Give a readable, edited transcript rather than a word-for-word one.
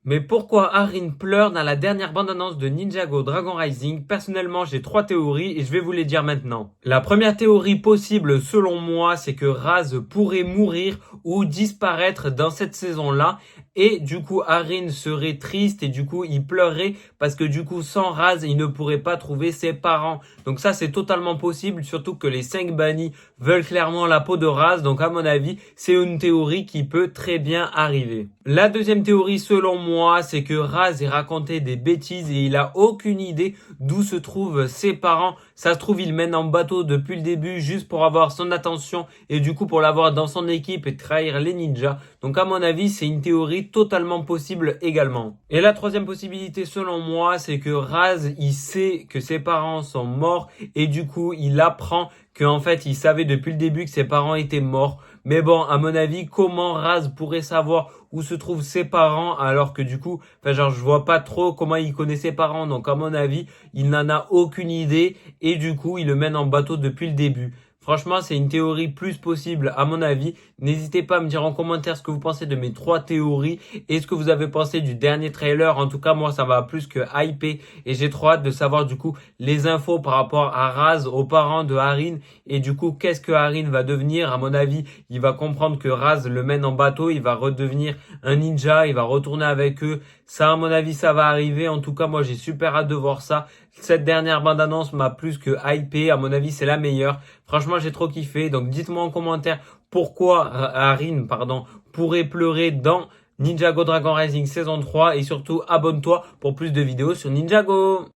Mais pourquoi Arin pleure dans la dernière bande-annonce de Ninjago Dragon Rising? Personnellement, j'ai trois théories et je vais vous les dire maintenant. La première théorie possible, selon moi, c'est que Raz pourrait mourir ou disparaître dans cette saison-là. Et du coup, Arin serait triste et du coup, il pleurerait parce que du coup, sans Raz, il ne pourrait pas trouver ses parents. Donc ça, c'est totalement possible, surtout que les 5 bannis veulent clairement la peau de Raz. Donc à mon avis, c'est une théorie qui peut très bien arriver. La deuxième théorie, selon moi, c'est que Raz ait raconté des bêtises et il a aucune idée d'où se trouvent ses parents. Ça se trouve, il mène en bateau depuis le début juste pour avoir son attention et du coup pour l'avoir dans son équipe et trahir les ninjas. Donc à mon avis, c'est une théorie totalement possible également. Et la troisième possibilité, selon moi, c'est que Raz, il sait que ses parents sont morts et du coup, il apprend qu'en fait, il savait depuis le début que ses parents étaient morts. Mais bon, à mon avis, comment Raz pourrait savoir où se trouvent ses parents alors que du coup, je vois pas trop comment il connaît ses parents. Donc à mon avis, il n'en a aucune idée et du coup, il le mène en bateau depuis le début. Franchement, c'est une théorie plus possible à mon avis. N'hésitez pas à me dire en commentaire ce que vous pensez de mes trois théories et ce que vous avez pensé du dernier trailer. En tout cas, moi, ça m'a plus que hypé et j'ai trop hâte de savoir du coup les infos par rapport à Raz, aux parents de Harin et du coup, qu'est-ce que Harin va devenir? À mon avis, il va comprendre que Raz le mène en bateau, il va redevenir un ninja, il va retourner avec eux. Ça, à mon avis, ça va arriver. En tout cas, moi, j'ai super hâte de voir ça. Cette dernière bande-annonce m'a plus que hypé. À mon avis, c'est la meilleure. Franchement, j'ai trop kiffé. Donc, dites-moi en commentaire pourquoi Harin, pourrait pleurer dans Ninjago Dragon Rising saison 3. Et surtout, abonne-toi pour plus de vidéos sur Ninjago.